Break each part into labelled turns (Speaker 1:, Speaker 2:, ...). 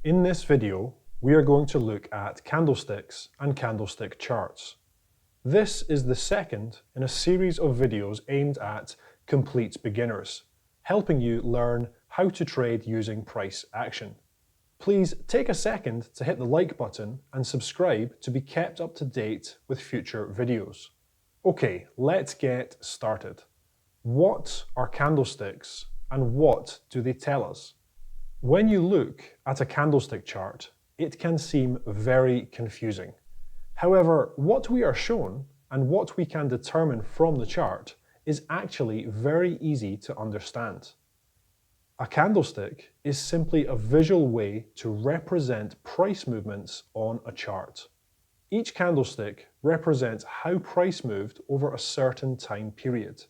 Speaker 1: In this video, we are going to look at candlesticks and candlestick charts. This is the second in a series of videos aimed at complete beginners, helping you learn how to trade using price action. Please take a second to hit the like button and subscribe to be kept up to date with future videos. Okay, let's get started. What are candlesticks and what do they tell us? When you look at a candlestick chart, it can seem very confusing. However, what we are shown and what we can determine from the chart is actually very easy to understand. A candlestick is simply a visual way to represent price movements on a chart. Each candlestick represents how price moved over a certain time period.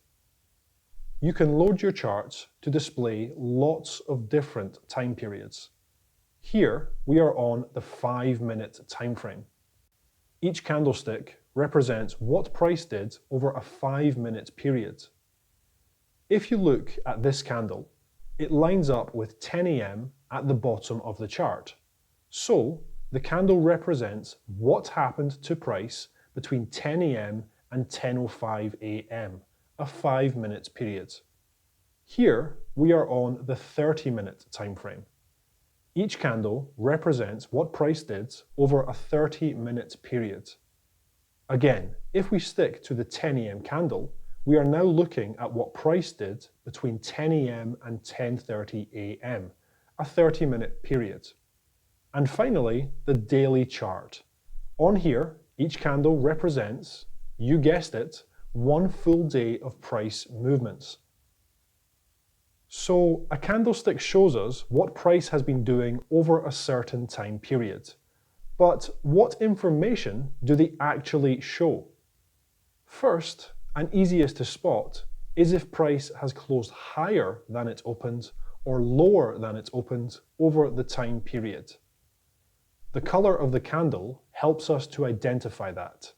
Speaker 1: You can load your charts to display lots of different time periods. Here we are on the 5-minute time frame. Each candlestick represents what price did over a 5-minute period. If you look at this candle, it lines up with 10 AM at the bottom of the chart. So the candle represents what happened to price between 10 AM and 10:05 AM. A 5-minute period. Here we are on the 30-minute time frame. Each candle represents what price did over a 30-minute period. Again, if we stick to the 10 AM candle, we are now looking at what price did between 10 AM and 10:30 AM, a 30-minute period. And finally, the daily chart. On here, each candle represents, you guessed it, one full day of price movements. So a candlestick shows us what price has been doing over a certain time period. But what information do they actually show? First, and easiest to spot, is if price has closed higher than it opened or lower than it opened over the time period. The color of the candle helps us to identify that.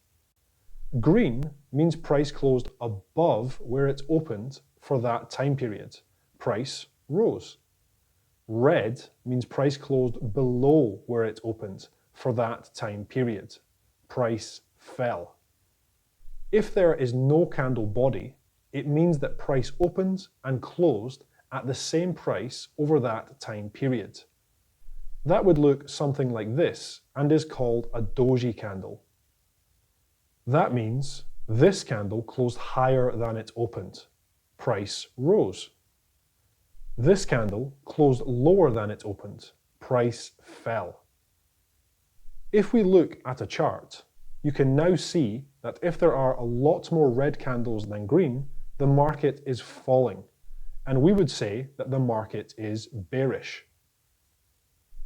Speaker 1: Green means price closed above where it opened for that time period. Price rose. Red means price closed below where it opened for that time period. Price fell. If there is no candle body, it means that price opened and closed at the same price over that time period. That would look something like this and is called a doji candle. That means this candle closed higher than it opened. Price rose. This candle closed lower than it opened. Price fell. If we look at a chart, you can now see that if there are a lot more red candles than green, the market is falling, and we would say that the market is bearish.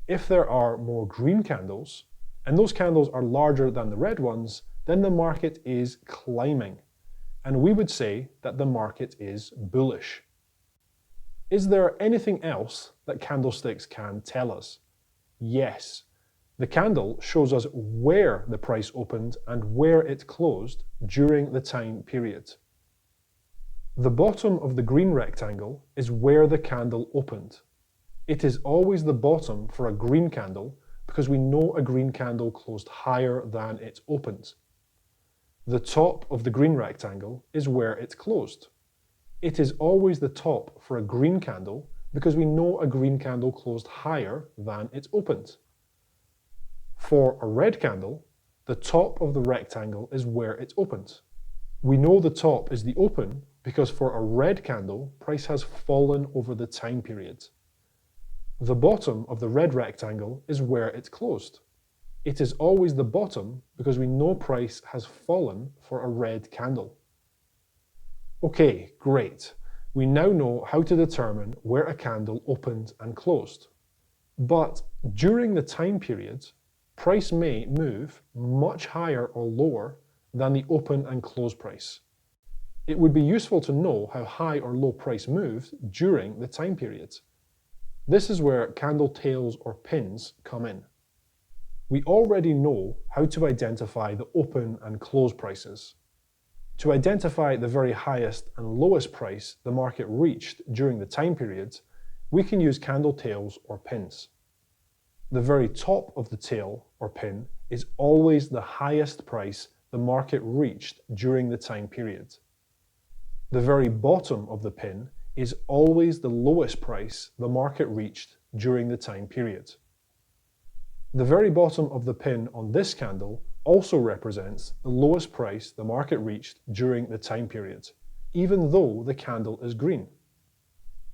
Speaker 1: If there are more green candles, and those candles are larger than the red ones, then the market is climbing, and we would say that the market is bullish. Is there anything else that candlesticks can tell us? Yes. The candle shows us where the price opened and where it closed during the time period. The bottom of the green rectangle is where the candle opened. It is always the bottom for a green candle because we know a green candle closed higher than it opened. The top of the green rectangle is where it closed. It is always the top for a green candle because we know a green candle closed higher than it opened. For a red candle, the top of the rectangle is where it opened. We know the top is the open because for a red candle, price has fallen over the time period. The bottom of the red rectangle is where it closed. It is always the bottom because we know price has fallen for a red candle. Okay, great. We now know how to determine where a candle opened and closed. But during the time period, price may move much higher or lower than the open and close price. It would be useful to know how high or low price moved during the time period. This is where candle tails or pins come in. We already know how to identify the open and close prices. To identify the very highest and lowest price the market reached during the time period, we can use candle tails or pins. The very top of the tail or pin is always the highest price the market reached during the time period. The very bottom of the pin is always the lowest price the market reached during the time period. The very bottom of the pin on this candle also represents the lowest price the market reached during the time period, even though the candle is green.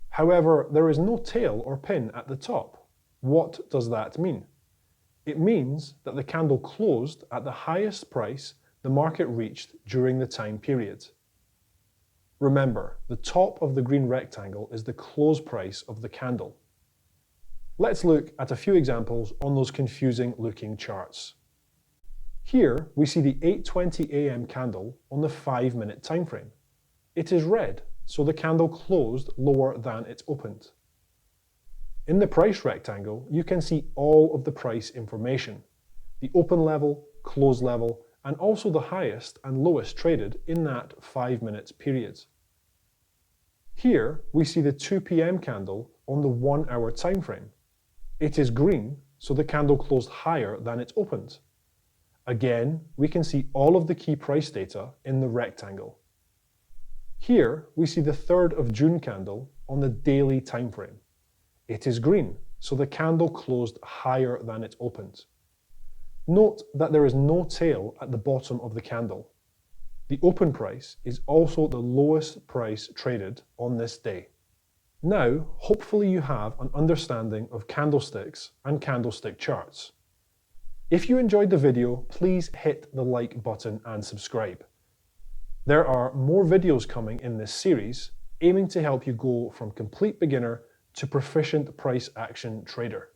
Speaker 1: However, there is no tail or pin at the top. What does that mean? It means that the candle closed at the highest price the market reached during the time period. Remember, the top of the green rectangle is the close price of the candle. Let's look at a few examples on those confusing looking charts. Here we see the 8:20 a.m. candle on the 5-minute time frame. It is red, so the candle closed lower than it opened. In the price rectangle, you can see all of the price information, the open level, close level, and also the highest and lowest traded in that 5-minute period. Here we see the 2 p.m. candle on the 1-hour time frame. It is green, so the candle closed higher than it opened. Again, we can see all of the key price data in the rectangle. Here we see the 3rd of June candle on the daily time frame. It is green, so the candle closed higher than it opened. Note that there is no tail at the bottom of the candle. The open price is also the lowest price traded on this day. Now, hopefully you have an understanding of candlesticks and candlestick charts. If you enjoyed the video, please hit the like button and subscribe. There are more videos coming in this series, aiming to help you go from complete beginner to proficient price action trader.